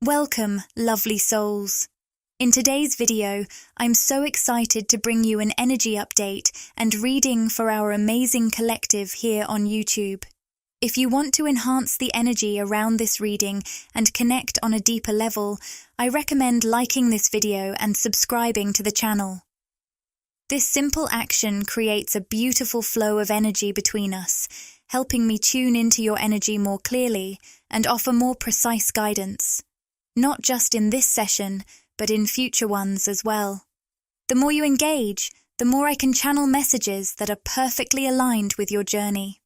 Welcome, lovely souls. In today's video, I'm so excited to bring you an energy update and reading for our amazing collective here on YouTube. If you want to enhance the energy around this reading and connect on a deeper level, I recommend liking this video and subscribing to the channel. This simple action creates a beautiful flow of energy between us, helping me tune into your energy more clearly and offer more precise guidance. Not just in this session, but in future ones as well. The more you engage, the more I can channel messages that are perfectly aligned with your journey.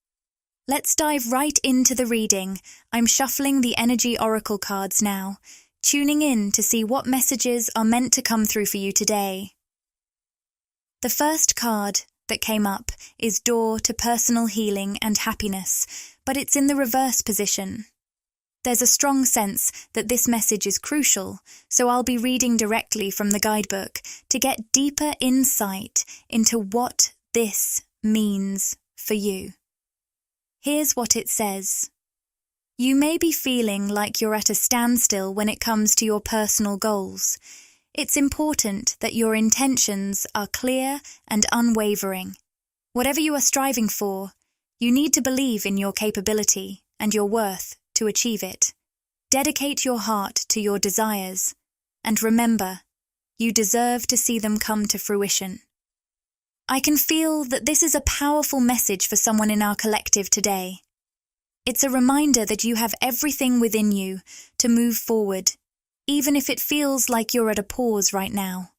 Let's dive right into the reading. I'm shuffling the energy oracle cards now, tuning in to see what messages are meant to come through for you today. The first card that came up is Door to Personal Healing and Happiness, but it's in the reverse position. There's a strong sense that this message is crucial, so I'll be reading directly from the guidebook to get deeper insight into what this means for you. Here's what it says. You may be feeling like you're at a standstill when it comes to your personal goals. It's important that your intentions are clear and unwavering. Whatever you are striving for, you need to believe in your capability and your worth to achieve it. Dedicate your heart to your desires, and remember, you deserve to see them come to fruition. I can feel that this is a powerful message for someone in our collective today. It's a reminder that you have everything within you to move forward, even if it feels like you're at a pause right now.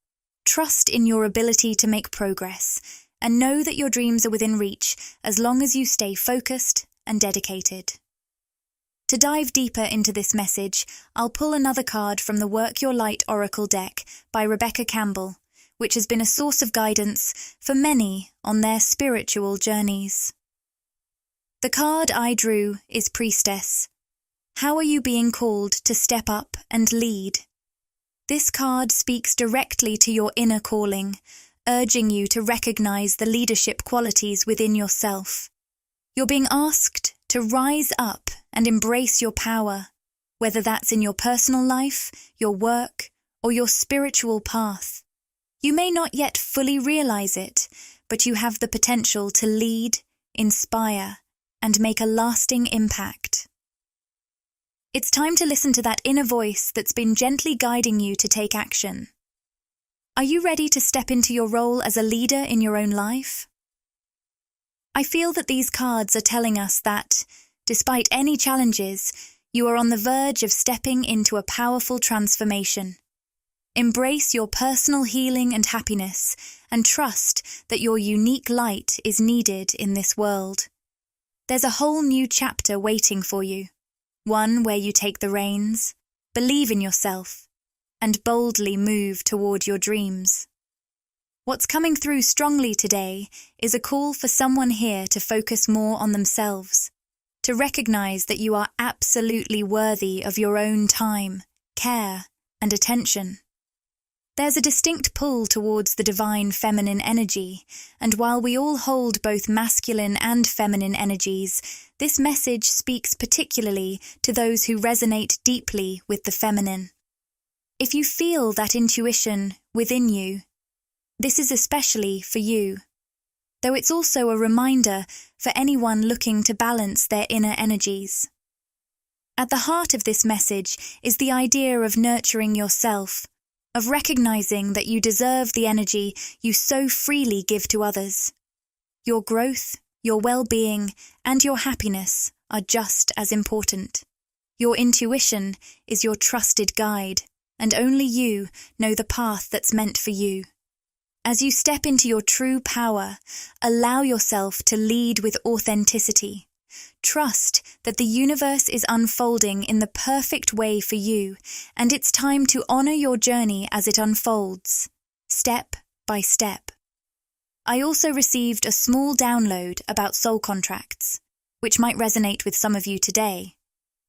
Trust in your ability to make progress, and know that your dreams are within reach as long as you stay focused and dedicated. To dive deeper into this message, I'll pull another card from the Work Your Light Oracle deck by Rebecca Campbell, which has been a source of guidance for many on their spiritual journeys. The card I drew is Priestess. How are you being called to step up and lead? This card speaks directly to your inner calling, urging you to recognize the leadership qualities within yourself. You're being asked to rise up and embrace your power, whether that's in your personal life, your work, or your spiritual path. You may not yet fully realize it, but you have the potential to lead, inspire, and make a lasting impact. It's time to listen to that inner voice that's been gently guiding you to take action. Are you ready to step into your role as a leader in your own life? I feel that these cards are telling us that, despite any challenges, you are on the verge of stepping into a powerful transformation. Embrace your personal healing and happiness, and trust that your unique light is needed in this world. There's a whole new chapter waiting for you, one where you take the reins, believe in yourself, and boldly move toward your dreams. What's coming through strongly today is a call for someone here to focus more on themselves, to recognize that you are absolutely worthy of your own time, care, and attention. There's a distinct pull towards the divine feminine energy, and while we all hold both masculine and feminine energies, this message speaks particularly to those who resonate deeply with the feminine. If you feel that intuition within you, this is especially for you, though it's also a reminder for anyone looking to balance their inner energies. At the heart of this message is the idea of nurturing yourself, of recognizing that you deserve the energy you so freely give to others. Your growth, your well-being, and your happiness are just as important. Your intuition is your trusted guide, and only you know the path that's meant for you. As you step into your true power, allow yourself to lead with authenticity. Trust that the universe is unfolding in the perfect way for you, and it's time to honor your journey as it unfolds, step by step. I also received a small download about soul contracts, which might resonate with some of you today.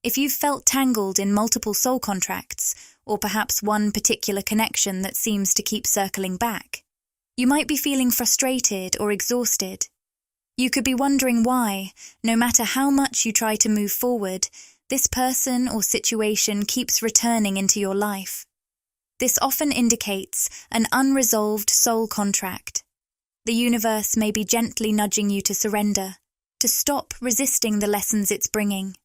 If you've felt tangled in multiple soul contracts, or perhaps one particular connection that seems to keep circling back, you might be feeling frustrated or exhausted. You could be wondering why, no matter how much you try to move forward, This person or situation keeps returning into your life. This often indicates an unresolved soul contract. The universe may be gently nudging you to surrender, to stop resisting the lessons it's bringing.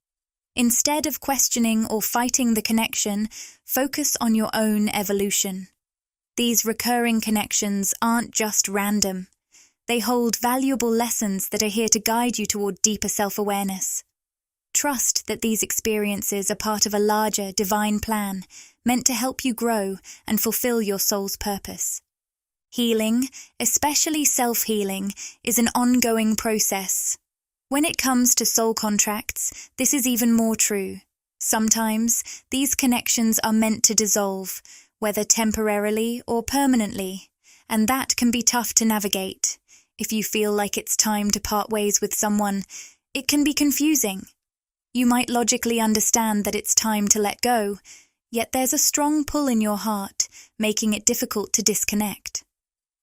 Instead of questioning or fighting the connection, focus on your own evolution. These recurring connections aren't just random. They hold valuable lessons that are here to guide you toward deeper self-awareness. Trust that these experiences are part of a larger, divine plan, meant to help you grow and fulfill your soul's purpose. Healing, especially self-healing, is an ongoing process. When it comes to soul contracts, this is even more true. Sometimes, these connections are meant to dissolve, whether temporarily or permanently, and that can be tough to navigate. If you feel like it's time to part ways with someone, it can be confusing. You might logically understand that it's time to let go, yet there's a strong pull in your heart, making it difficult to disconnect.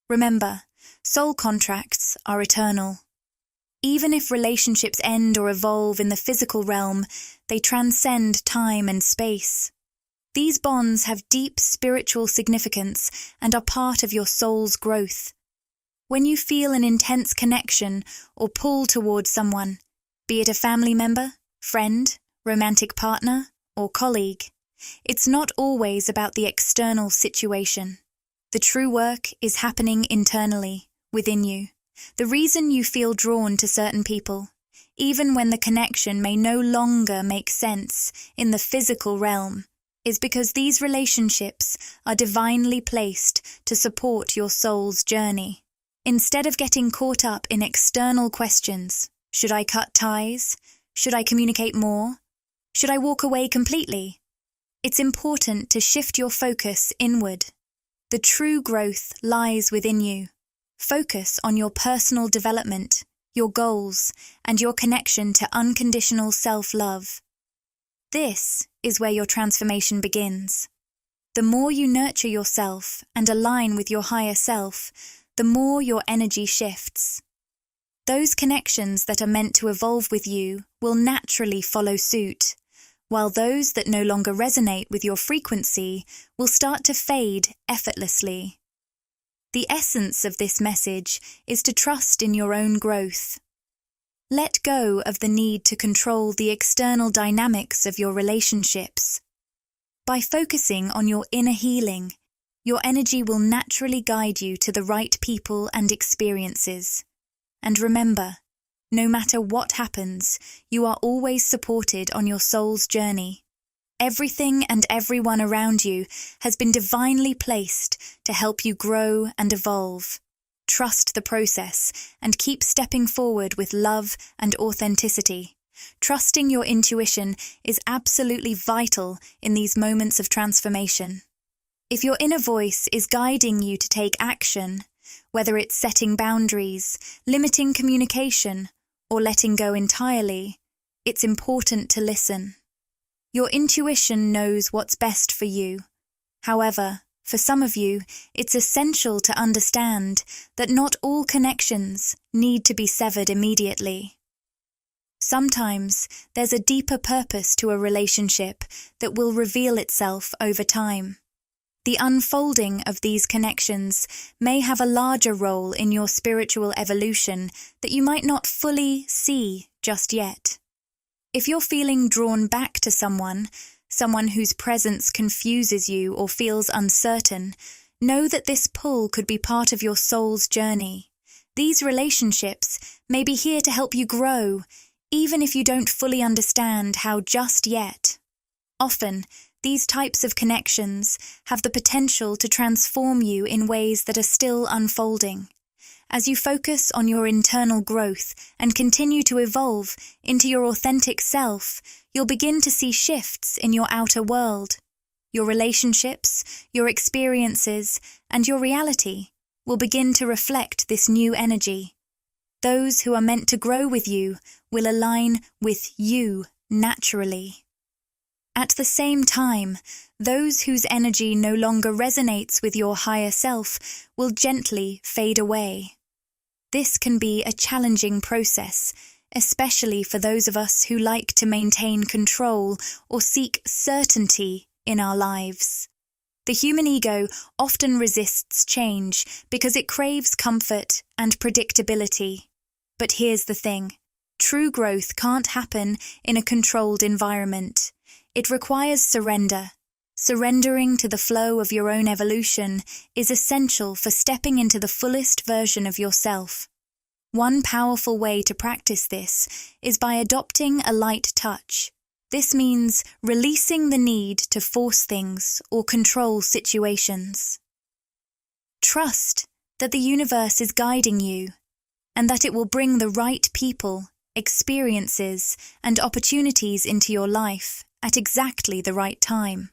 Remember, soul contracts are eternal. Even if relationships end or evolve in the physical realm, they transcend time and space. These bonds have deep spiritual significance and are part of your soul's growth. When you feel an intense connection or pull towards someone, be it a family member, friend, romantic partner, or colleague, it's not always about the external situation. The true work is happening internally, within you. The reason you feel drawn to certain people, even when the connection may no longer make sense in the physical realm, is because these relationships are divinely placed to support your soul's journey. Instead of getting caught up in external questions, should I cut ties? Should I communicate more? Should I walk away completely? It's important to shift your focus inward. The true growth lies within you. Focus on your personal development, your goals, and your connection to unconditional self-love. This is where your transformation begins. The more you nurture yourself and align with your higher self, the more your energy shifts. Those connections that are meant to evolve with you will naturally follow suit, while those that no longer resonate with your frequency will start to fade effortlessly. The essence of this message is to trust in your own growth. Let go of the need to control the external dynamics of your relationships. By focusing on your inner healing, your energy will naturally guide you to the right people and experiences. And remember, no matter what happens, you are always supported on your soul's journey. Everything and everyone around you has been divinely placed to help you grow and evolve. Trust the process and keep stepping forward with love and authenticity. Trusting your intuition is absolutely vital in these moments of transformation. If your inner voice is guiding you to take action, whether it's setting boundaries, limiting communication, or letting go entirely, it's important to listen. Your intuition knows what's best for you. However, for some of you, it's essential to understand that not all connections need to be severed immediately. Sometimes there's a deeper purpose to a relationship that will reveal itself over time. The unfolding of these connections may have a larger role in your spiritual evolution that you might not fully see just yet. If you're feeling drawn back to someone whose presence confuses you or feels uncertain, know that this pull could be part of your soul's journey. These relationships may be here to help you grow, even if you don't fully understand how just yet. Often, these types of connections have the potential to transform you in ways that are still unfolding. As you focus on your internal growth and continue to evolve into your authentic self, you'll begin to see shifts in your outer world. Your relationships, your experiences, and your reality will begin to reflect this new energy. Those who are meant to grow with you will align with you naturally. At the same time, those whose energy no longer resonates with your higher self will gently fade away. This can be a challenging process, especially for those of us who like to maintain control or seek certainty in our lives. The human ego often resists change because it craves comfort and predictability. But here's the thing. True growth can't happen in a controlled environment. It requires surrender. Surrendering to the flow of your own evolution is essential for stepping into the fullest version of yourself. One powerful way to practice this is by adopting a light touch. This means releasing the need to force things or control situations. Trust that the universe is guiding you and that it will bring the right people, experiences, and opportunities into your life at exactly the right time.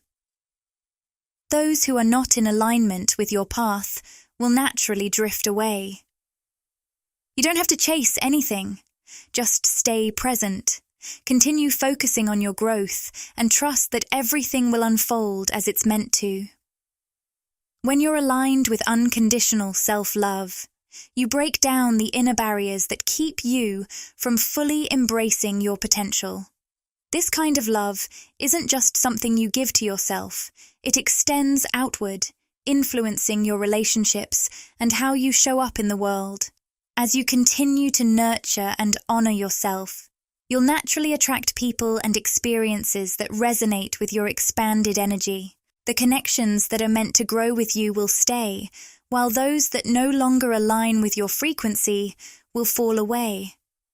Those who are not in alignment with your path will naturally drift away. You don't have to chase anything. Just stay present. Continue focusing on your growth and trust that everything will unfold as it's meant to. When you're aligned with unconditional self-love, you break down the inner barriers that keep you from fully embracing your potential. This kind of love isn't just something you give to yourself. It extends outward, influencing your relationships and how you show up in the world. As you continue to nurture and honor yourself, you'll naturally attract people and experiences that resonate with your expanded energy. The connections that are meant to grow with you will stay, while those that no longer align with your frequency will fall away.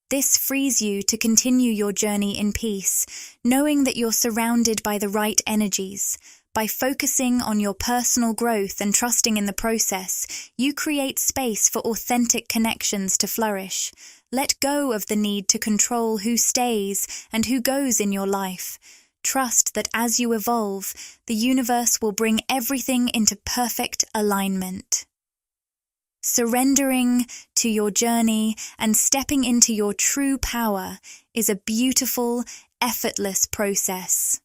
This frees you to continue your journey in peace, knowing that you're surrounded by the right energies. By focusing on your personal growth and trusting in the process, you create space for authentic connections to flourish. Let go of the need to control who stays and who goes in your life. Trust that as you evolve, the universe will bring everything into perfect alignment. Surrendering to your journey and stepping into your true power is a beautiful, effortless process.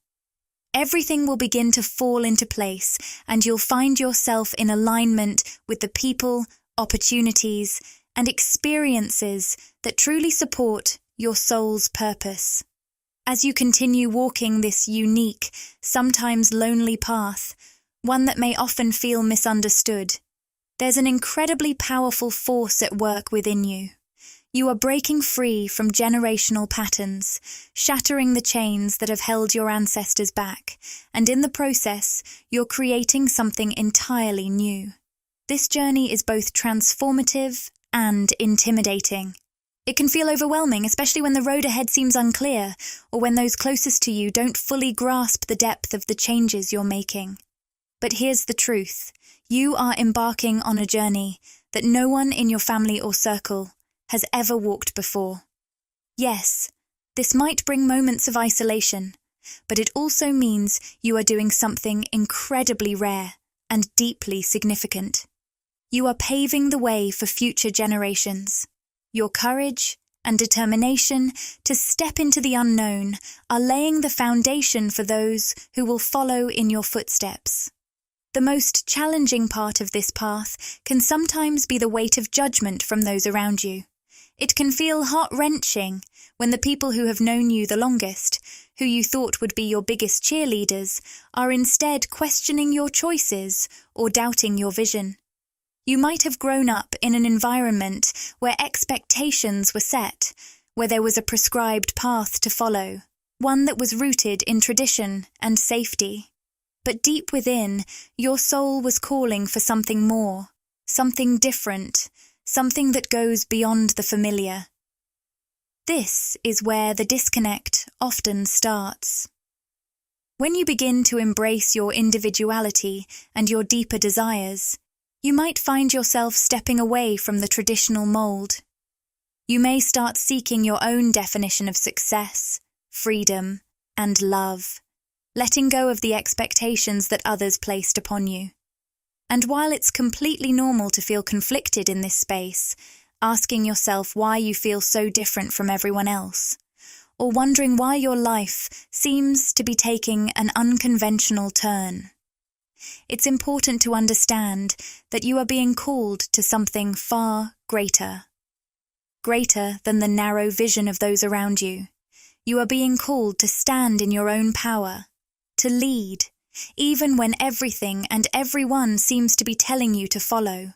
Everything will begin to fall into place, and you'll find yourself in alignment with the people, opportunities, and experiences that truly support your soul's purpose. As you continue walking this unique, sometimes lonely path, one that may often feel misunderstood, there's an incredibly powerful force at work within you. You are breaking free from generational patterns, shattering the chains that have held your ancestors back, and in the process, you're creating something entirely new. This journey is both transformative and intimidating. It can feel overwhelming, especially when the road ahead seems unclear, or when those closest to you don't fully grasp the depth of the changes you're making. But here's the truth. You are embarking on a journey that no one in your family or circle has ever walked before. Yes, this might bring moments of isolation, but it also means you are doing something incredibly rare and deeply significant. You are paving the way for future generations. Your courage and determination to step into the unknown are laying the foundation for those who will follow in your footsteps. The most challenging part of this path can sometimes be the weight of judgment from those around you. It can feel heart-wrenching when the people who have known you the longest, who you thought would be your biggest cheerleaders, are instead questioning your choices or doubting your vision. You might have grown up in an environment where expectations were set, where there was a prescribed path to follow, one that was rooted in tradition and safety. But deep within, your soul was calling for something more, something different, something that goes beyond the familiar. This is where the disconnect often starts. When you begin to embrace your individuality and your deeper desires, you might find yourself stepping away from the traditional mold. You may start seeking your own definition of success, freedom, and love, letting go of the expectations that others placed upon you. And while it's completely normal to feel conflicted in this space, asking yourself why you feel so different from everyone else, or wondering why your life seems to be taking an unconventional turn, it's important to understand that you are being called to something far greater. greater than the narrow vision of those around you. You are being called to stand in your own power, to lead, even when everything and everyone seems to be telling you to follow.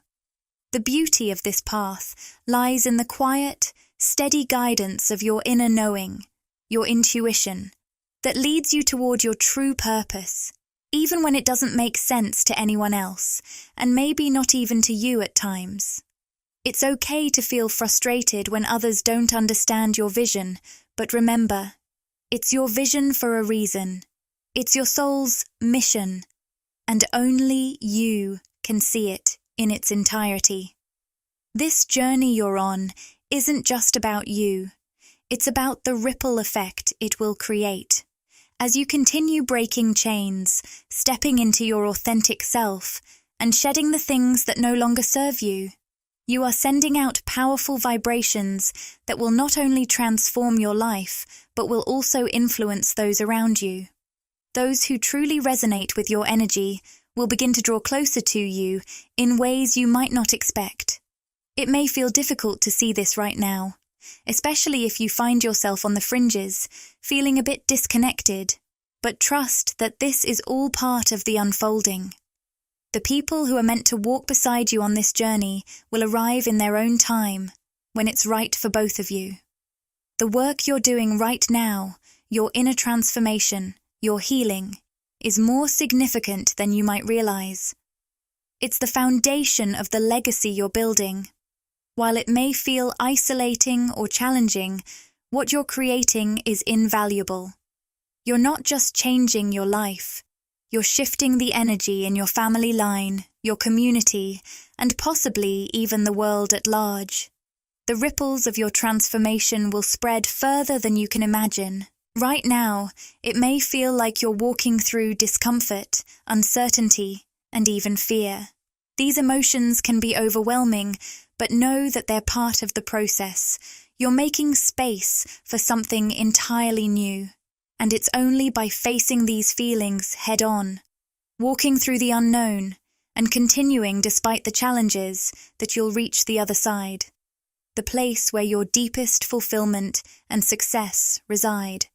The beauty of this path lies in the quiet, steady guidance of your inner knowing, your intuition, that leads you toward your true purpose, even when it doesn't make sense to anyone else, and maybe not even to you at times. It's okay to feel frustrated when others don't understand your vision, but remember, it's your vision for a reason. It's your soul's mission, and only you can see it in its entirety. This journey you're on isn't just about you. It's about the ripple effect it will create. As you continue breaking chains, stepping into your authentic self, and shedding the things that no longer serve you, you are sending out powerful vibrations that will not only transform your life, but will also influence those around you. Those who truly resonate with your energy will begin to draw closer to you in ways you might not expect. It may feel difficult to see this right now, especially if you find yourself on the fringes, feeling a bit disconnected, but trust that this is all part of the unfolding. The people who are meant to walk beside you on this journey will arrive in their own time, when it's right for both of you. The work you're doing right now, your inner transformation, your healing, is more significant than you might realize. It's the foundation of the legacy you're building. While it may feel isolating or challenging, what you're creating is invaluable. You're not just changing your life, you're shifting the energy in your family line, your community, and possibly even the world at large. The ripples of your transformation will spread further than you can imagine. Right now, it may feel like you're walking through discomfort, uncertainty, and even fear. These emotions can be overwhelming, but know that they're part of the process. You're making space for something entirely new. And it's only by facing these feelings head-on, walking through the unknown, and continuing despite the challenges that you'll reach the other side, the place where your deepest fulfillment and success reside.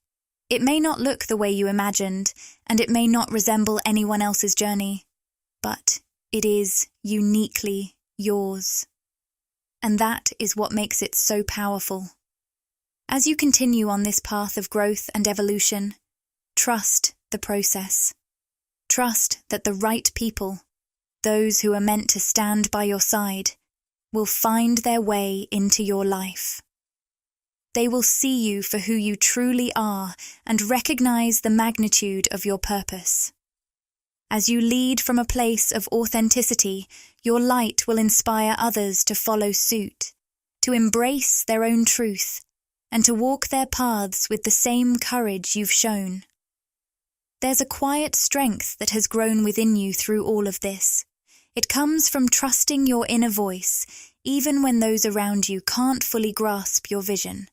It may not look the way you imagined, and it may not resemble anyone else's journey, but it is uniquely yours. And that is what makes it so powerful. As you continue on this path of growth and evolution, trust the process. Trust that the right people, those who are meant to stand by your side, will find their way into your life. They will see you for who you truly are and recognize the magnitude of your purpose. As you lead from a place of authenticity, your light will inspire others to follow suit, to embrace their own truth, and to walk their paths with the same courage you've shown. There's a quiet strength that has grown within you through all of this. It comes from trusting your inner voice, even when those around you can't fully grasp your vision.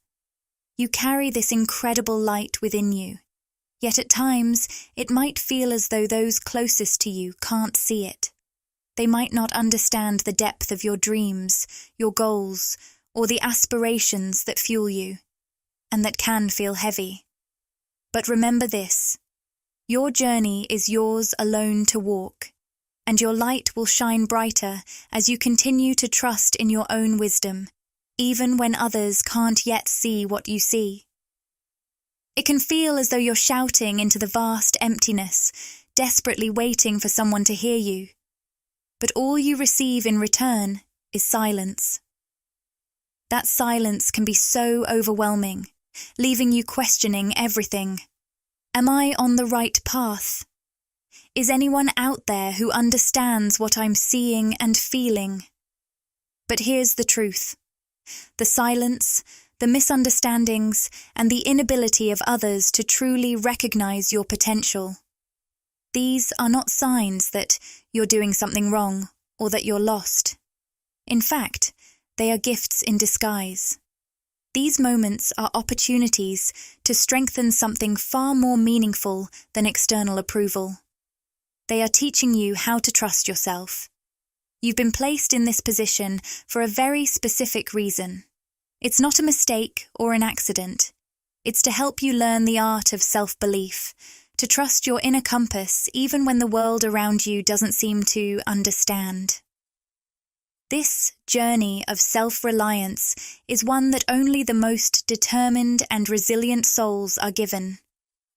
You carry this incredible light within you, yet at times it might feel as though those closest to you can't see it. They might not understand the depth of your dreams, your goals, or the aspirations that fuel you, and that can feel heavy. But remember this, your journey is yours alone to walk, and your light will shine brighter as you continue to trust in your own wisdom, even when others can't yet see what you see. It can feel as though you're shouting into the vast emptiness, desperately waiting for someone to hear you. But all you receive in return is silence. That silence can be so overwhelming, leaving you questioning everything. Am I on the right path? Is anyone out there who understands what I'm seeing and feeling? But here's the truth. The silence, the misunderstandings, and the inability of others to truly recognize your potential. These are not signs that you're doing something wrong or that you're lost. In fact, they are gifts in disguise. These moments are opportunities to strengthen something far more meaningful than external approval. They are teaching you how to trust yourself. You've been placed in this position for a very specific reason. It's not a mistake or an accident. It's to help you learn the art of self-belief, to trust your inner compass even when the world around you doesn't seem to understand. This journey of self-reliance is one that only the most determined and resilient souls are given.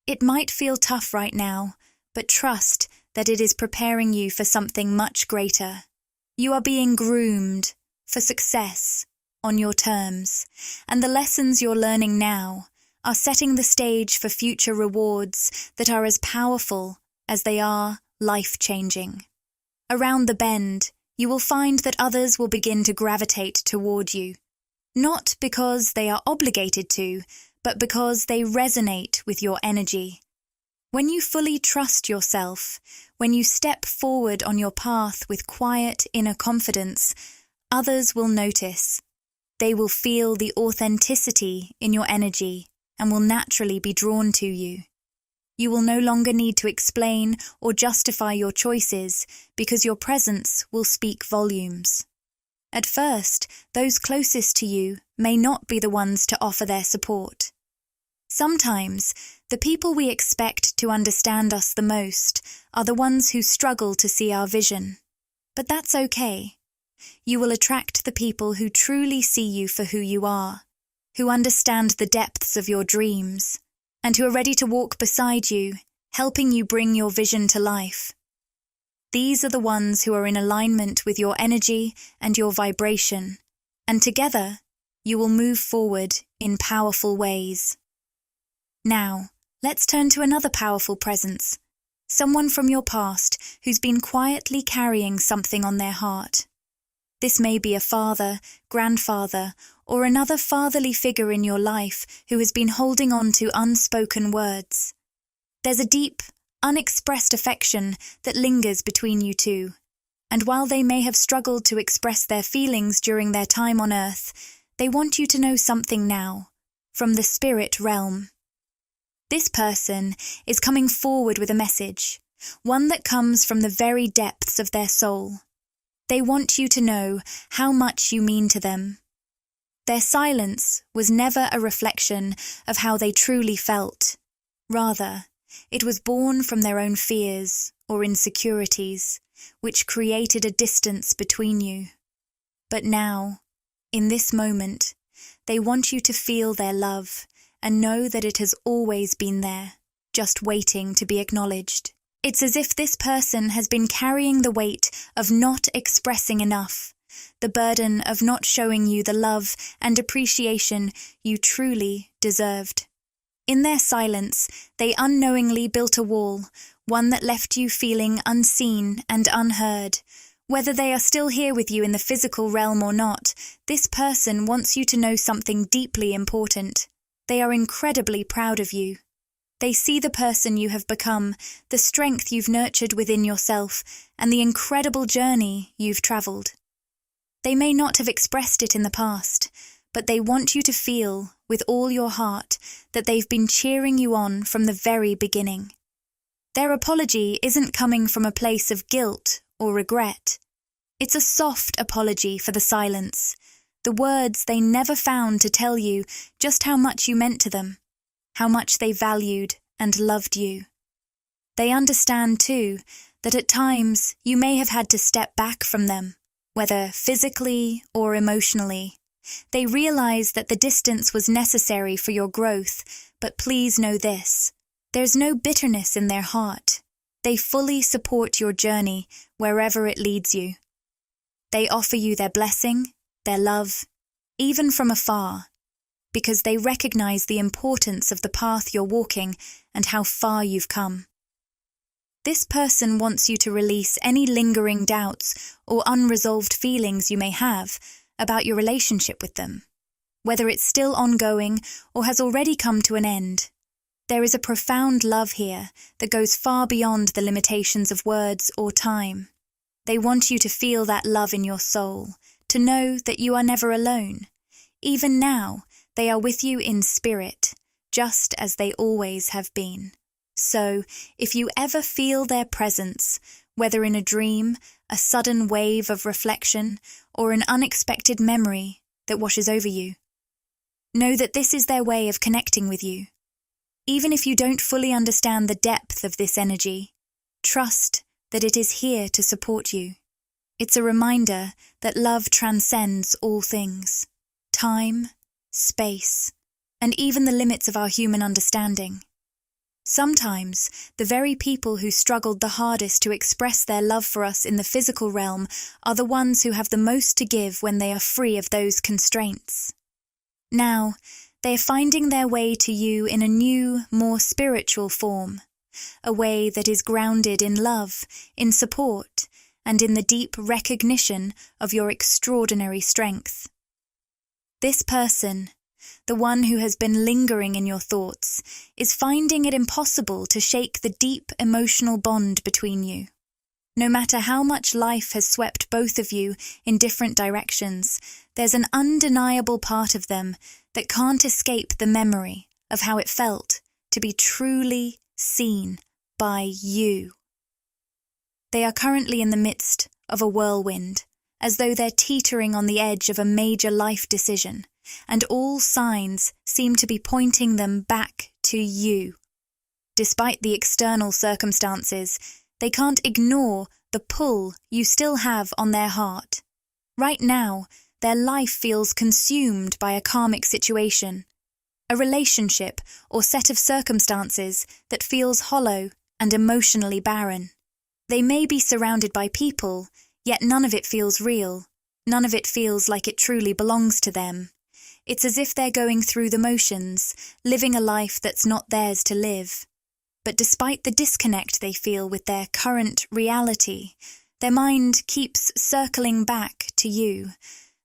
It might feel tough right now, but trust that it is preparing you for something much greater. You are being groomed for success on your terms, and the lessons you're learning now are setting the stage for future rewards that are as powerful as they are life-changing. Around the bend, you will find that others will begin to gravitate toward you, not because they are obligated to, but because they resonate with your energy. When you fully trust yourself, when you step forward on your path with quiet inner confidence, others will notice. They will feel the authenticity in your energy and will naturally be drawn to you. You will no longer need to explain or justify your choices because your presence will speak volumes. At first, those closest to you may not be the ones to offer their support. Sometimes, the people we expect to understand us the most are the ones who struggle to see our vision. But that's okay. You will attract the people who truly see you for who you are, who understand the depths of your dreams, and who are ready to walk beside you, helping you bring your vision to life. These are the ones who are in alignment with your energy and your vibration, and together, you will move forward in powerful ways. Now, let's turn to another powerful presence, someone from your past who's been quietly carrying something on their heart. This may be a father, grandfather, or another fatherly figure in your life who has been holding on to unspoken words. There's a deep, unexpressed affection that lingers between you two, and while they may have struggled to express their feelings during their time on Earth, they want you to know something now, from the spirit realm. This person is coming forward with a message, one that comes from the very depths of their soul. They want you to know how much you mean to them. Their silence was never a reflection of how they truly felt. Rather, it was born from their own fears or insecurities, which created a distance between you. But now, in this moment, they want you to feel their love and know that it has always been there, just waiting to be acknowledged. It's as if this person has been carrying the weight of not expressing enough, the burden of not showing you the love and appreciation you truly deserved. In their silence, they unknowingly built a wall, one that left you feeling unseen and unheard. Whether they are still here with you in the physical realm or not, this person wants you to know something deeply important. They are incredibly proud of you. They see the person you have become, the strength you've nurtured within yourself, and the incredible journey you've traveled. They may not have expressed it in the past, but they want you to feel, with all your heart, that they've been cheering you on from the very beginning. Their apology isn't coming from a place of guilt or regret. It's a soft apology for the silence, the words they never found to tell you just how much you meant to them, how much they valued and loved you. They understand, too, that at times you may have had to step back from them, whether physically or emotionally. They realize that the distance was necessary for your growth, but please know this: there's no bitterness in their heart. They fully support your journey wherever it leads you. They offer you their blessing, their love, even from afar, because they recognize the importance of the path you're walking and how far you've come. This person wants you to release any lingering doubts or unresolved feelings you may have about your relationship with them, whether it's still ongoing or has already come to an end. There is a profound love here that goes far beyond the limitations of words or time. They want you to feel that love in your soul, to know that you are never alone. Even now, they are with you in spirit, just as they always have been. So, if you ever feel their presence, whether in a dream, a sudden wave of reflection, or an unexpected memory that washes over you, Know that this is their way of connecting with you. Even if you don't fully understand the depth of this energy, trust that it is here to support you. It's a reminder that love transcends all things: time, space, and even the limits of our human understanding. Sometimes, the very people who struggled the hardest to express their love for us in the physical realm are the ones who have the most to give when they are free of those constraints. Now, they are finding their way to you in a new, more spiritual form, a way that is grounded in love, in support, and in the deep recognition of your extraordinary strength. This person, the one who has been lingering in your thoughts, is finding it impossible to shake the deep emotional bond between you. No matter how much life has swept both of you in different directions, there's an undeniable part of them that can't escape the memory of how it felt to be truly seen by you. They are currently in the midst of a whirlwind, as though they're teetering on the edge of a major life decision, and all signs seem to be pointing them back to you. Despite the external circumstances, they can't ignore the pull you still have on their heart. Right now, their life feels consumed by a karmic situation, a relationship or set of circumstances that feels hollow and emotionally barren. They may be surrounded by people, yet none of it feels real. None of it feels like it truly belongs to them. It's as if they're going through the motions, living a life that's not theirs to live. But despite the disconnect they feel with their current reality, their mind keeps circling back to you.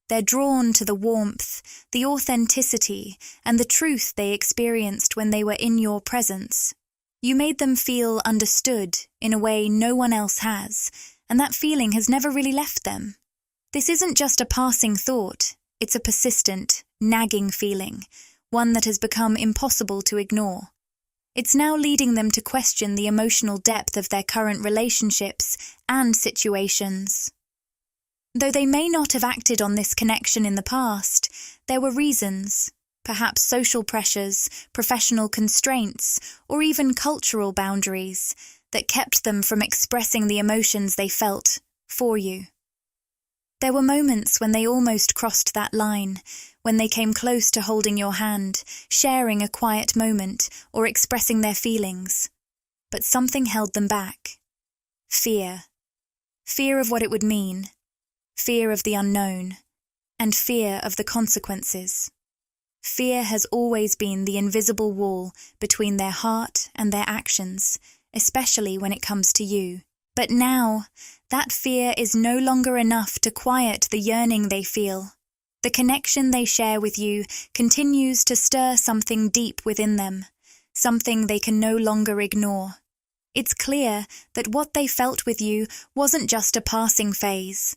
They're drawn to the warmth, the authenticity, and the truth they experienced when they were in your presence. You made them feel understood in a way no one else has, and that feeling has never really left them. This isn't just a passing thought, it's a persistent, nagging feeling, one that has become impossible to ignore. It's now leading them to question the emotional depth of their current relationships and situations. Though they may not have acted on this connection in the past, there were reasons, perhaps social pressures, professional constraints, or even cultural boundaries, that kept them from expressing the emotions they felt for you. There were moments when they almost crossed that line, when they came close to holding your hand, sharing a quiet moment, or expressing their feelings. But something held them back. Fear. Fear of what it would mean. Fear of the unknown. And fear of the consequences. Fear has always been the invisible wall between their heart and their actions, especially when it comes to you. But now, that fear is no longer enough to quiet the yearning they feel. The connection they share with you continues to stir something deep within them, something they can no longer ignore. It's clear that what they felt with you wasn't just a passing phase.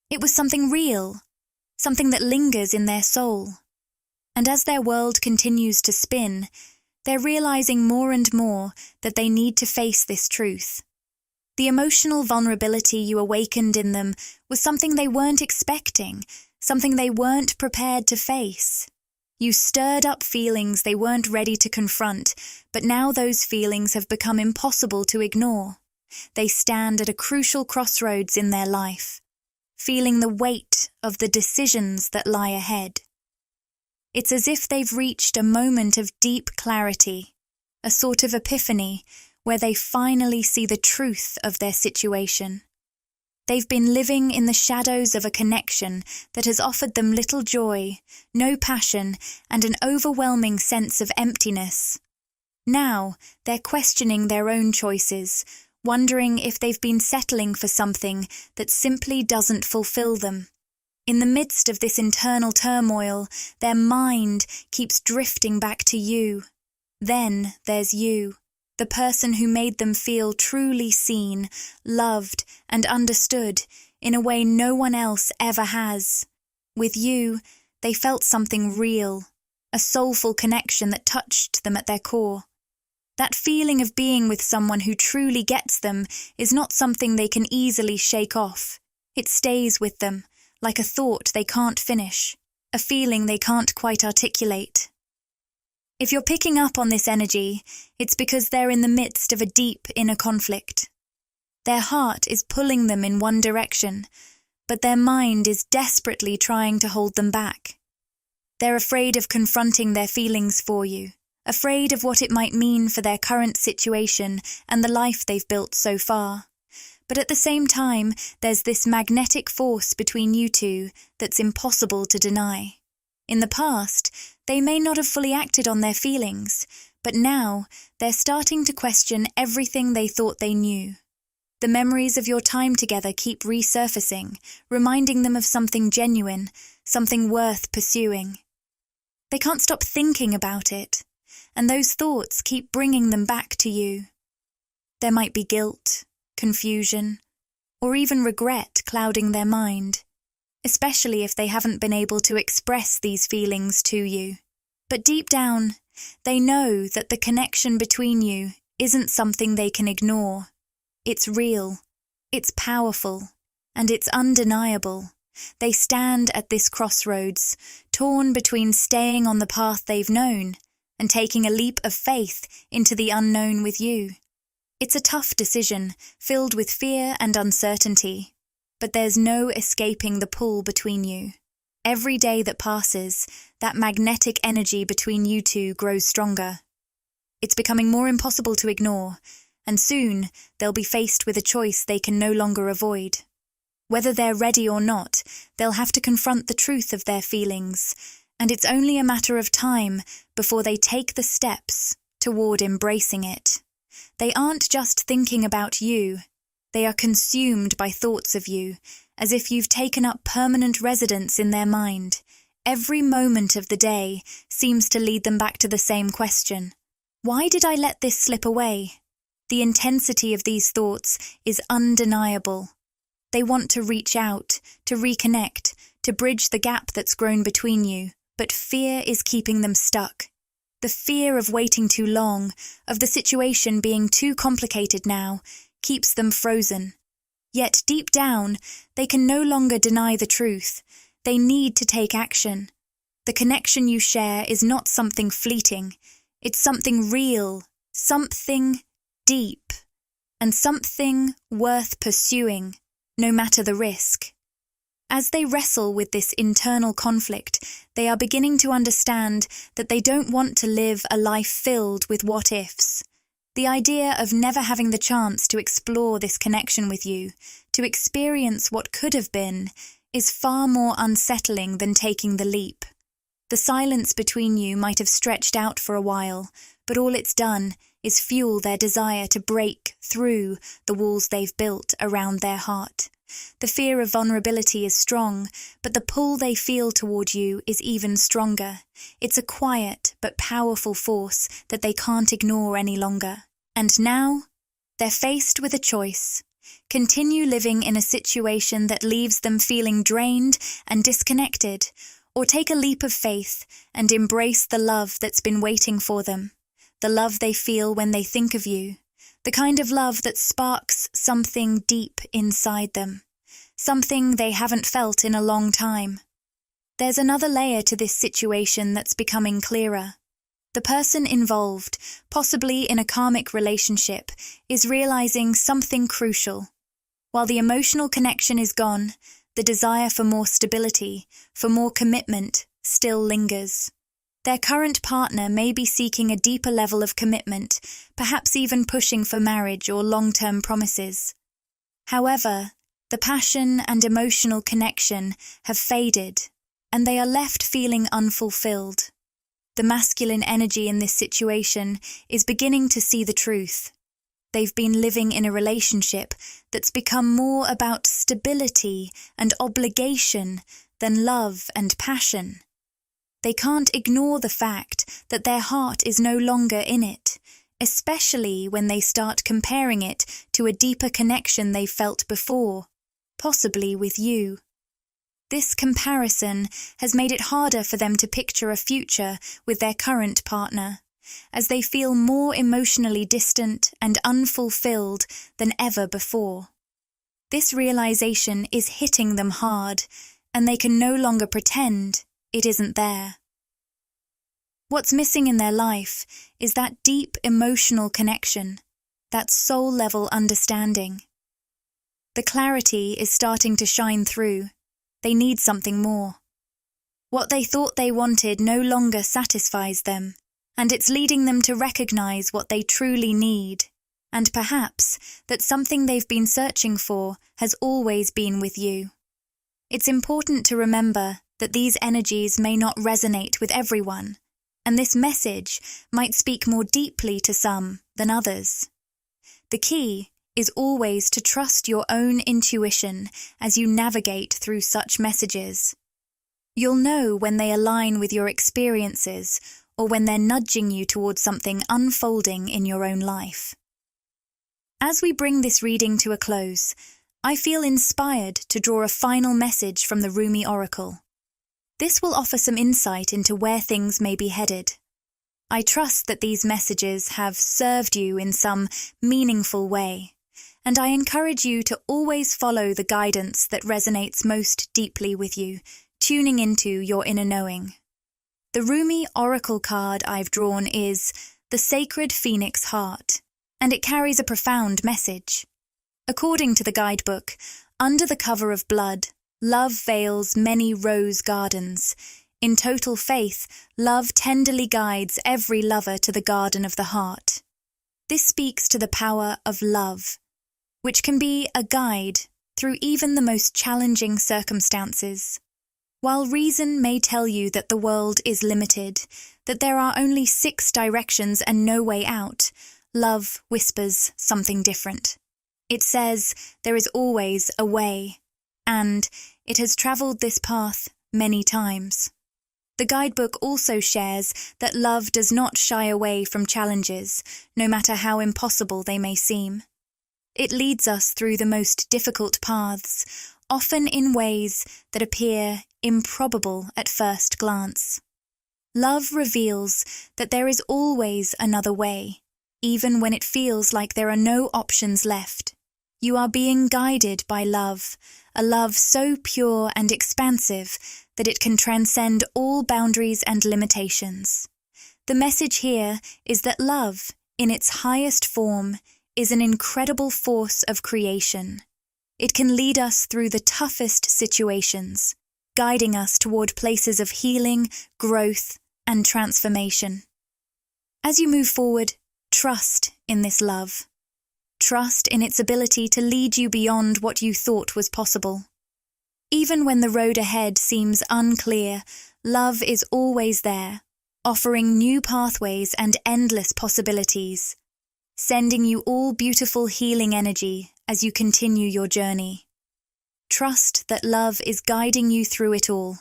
It was something real, something that lingers in their soul. And as their world continues to spin, they're realizing more and more that they need to face this truth. The emotional vulnerability you awakened in them was something they weren't expecting, something they weren't prepared to face. You stirred up feelings they weren't ready to confront, but now those feelings have become impossible to ignore. They stand at a crucial crossroads in their life, feeling the weight of the decisions that lie ahead. It's as if they've reached a moment of deep clarity, a sort of epiphany, where they finally see the truth of their situation. They've been living in the shadows of a connection that has offered them little joy, no passion, and an overwhelming sense of emptiness. Now, they're questioning their own choices, wondering if they've been settling for something that simply doesn't fulfill them. In the midst of this internal turmoil, their mind keeps drifting back to you. Then there's you, the person who made them feel truly seen, loved, and understood in a way no one else ever has. With you, they felt something real, a soulful connection that touched them at their core. That feeling of being with someone who truly gets them is not something they can easily shake off. It stays with them, like a thought they can't finish. a feeling they can't quite articulate. If you're picking up on this energy, it's because they're in the midst of a deep inner conflict. Their heart is pulling them in one direction, but their mind is desperately trying to hold them back. They're afraid of confronting their feelings for you, afraid of what it might mean for their current situation and the life they've built so far. But at the same time, there's this magnetic force between you two that's impossible to deny. In the past, they may not have fully acted on their feelings, but now they're starting to question everything they thought they knew. The memories of your time together keep resurfacing, reminding them of something genuine, something worth pursuing. They can't stop thinking about it, and those thoughts keep bringing them back to you. There might be guilt, confusion, or even regret clouding their mind, especially if they haven't been able to express these feelings to you. But deep down, they know that the connection between you isn't something they can ignore. It's real, it's powerful, and it's undeniable. They stand at this crossroads, torn between staying on the path they've known and taking a leap of faith into the unknown with you. It's a tough decision, filled with fear and uncertainty, but there's no escaping the pull between you. Every day that passes, that magnetic energy between you two grows stronger. It's becoming more impossible to ignore, and soon they'll be faced with a choice they can no longer avoid. Whether they're ready or not, they'll have to confront the truth of their feelings, and it's only a matter of time before they take the steps toward embracing it. They aren't just thinking about you, they are consumed by thoughts of you, as if you've taken up permanent residence in their mind. Every moment of the day seems to lead them back to the same question. Why did I let this slip away? The intensity of these thoughts is undeniable. They want to reach out, to reconnect, to bridge the gap that's grown between you, but fear is keeping them stuck. The fear of waiting too long, of the situation being too complicated now, keeps them frozen. Yet deep down, they can no longer deny the truth. They need to take action. The connection you share is not something fleeting. It's something real, something deep, and something worth pursuing, no matter the risk. As they wrestle with this internal conflict, they are beginning to understand that they don't want to live a life filled with what-ifs. The idea of never having the chance to explore this connection with you, to experience what could have been, is far more unsettling than taking the leap. The silence between you might have stretched out for a while, but all it's done is fuel their desire to break through the walls they've built around their heart. The fear of vulnerability is strong, but the pull they feel toward you is even stronger. It's a quiet but powerful force that they can't ignore any longer. And now, they're faced with a choice. Continue living in a situation that leaves them feeling drained and disconnected, or take a leap of faith and embrace the love that's been waiting for them, the love they feel when they think of you. The kind of love that sparks something deep inside them, something they haven't felt in a long time. There's another layer to this situation that's becoming clearer. The person involved, possibly in a karmic relationship, is realizing something crucial. While the emotional connection is gone, the desire for more stability, for more commitment, still lingers. Their current partner may be seeking a deeper level of commitment, perhaps even pushing for marriage or long-term promises. However, the passion and emotional connection have faded, and they are left feeling unfulfilled. The masculine energy in this situation is beginning to see the truth. They've been living in a relationship that's become more about stability and obligation than love and passion. They can't ignore the fact that their heart is no longer in it, especially when they start comparing it to a deeper connection they felt before, possibly with you. This comparison has made it harder for them to picture a future with their current partner, as they feel more emotionally distant and unfulfilled than ever before. This realization is hitting them hard, and they can no longer pretend it isn't there. What's missing in their life is that deep emotional connection, that soul-level understanding. The clarity is starting to shine through. They need something more. What they thought they wanted no longer satisfies them, and it's leading them to recognize what they truly need, and perhaps that something they've been searching for has always been with you. It's important to remember that these energies may not resonate with everyone, and this message might speak more deeply to some than others. The key is always to trust your own intuition as you navigate through such messages. You'll know when they align with your experiences or when they're nudging you towards something unfolding in your own life. As we bring this reading to a close, I feel inspired to draw a final message from the Rumi Oracle. This will offer some insight into where things may be headed. I trust that these messages have served you in some meaningful way, and I encourage you to always follow the guidance that resonates most deeply with you, tuning into your inner knowing. The Rumi Oracle card I've drawn is the Sacred Phoenix Heart, and it carries a profound message. According to the guidebook, under the cover of blood, love veils many rose gardens. In total faith, love tenderly guides every lover to the garden of the heart. This speaks to the power of love, which can be a guide through even the most challenging circumstances. While reason may tell you that the world is limited, that there are only 6 directions and no way out, love whispers something different. It says there is always a way, and it has travelled this path many times. The guidebook also shares that love does not shy away from challenges, no matter how impossible they may seem. It leads us through the most difficult paths, often in ways that appear improbable at first glance. Love reveals that there is always another way, even when it feels like there are no options left. You are being guided by love, a love so pure and expansive that it can transcend all boundaries and limitations. The message here is that love, in its highest form, is an incredible force of creation. It can lead us through the toughest situations, guiding us toward places of healing, growth, and transformation. As you move forward, trust in this love. Trust in its ability to lead you beyond what you thought was possible. Even when the road ahead seems unclear, love is always there, offering new pathways and endless possibilities, sending you all beautiful healing energy as you continue your journey. Trust that love is guiding you through it all,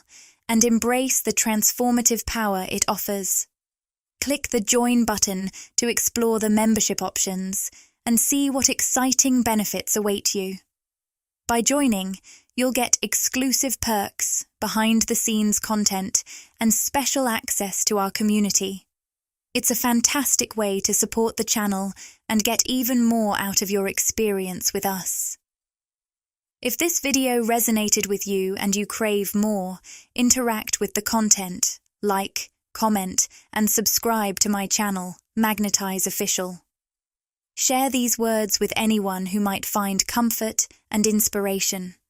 and embrace the transformative power it offers. Click the Join button to explore the membership options and see what exciting benefits await you. By joining, you'll get exclusive perks, behind-the-scenes content, and special access to our community. It's a fantastic way to support the channel and get even more out of your experience with us. If this video resonated with you and you crave more, interact with the content, like, comment, and subscribe to my channel, Magnetize Official. Share these words with anyone who might find comfort and inspiration.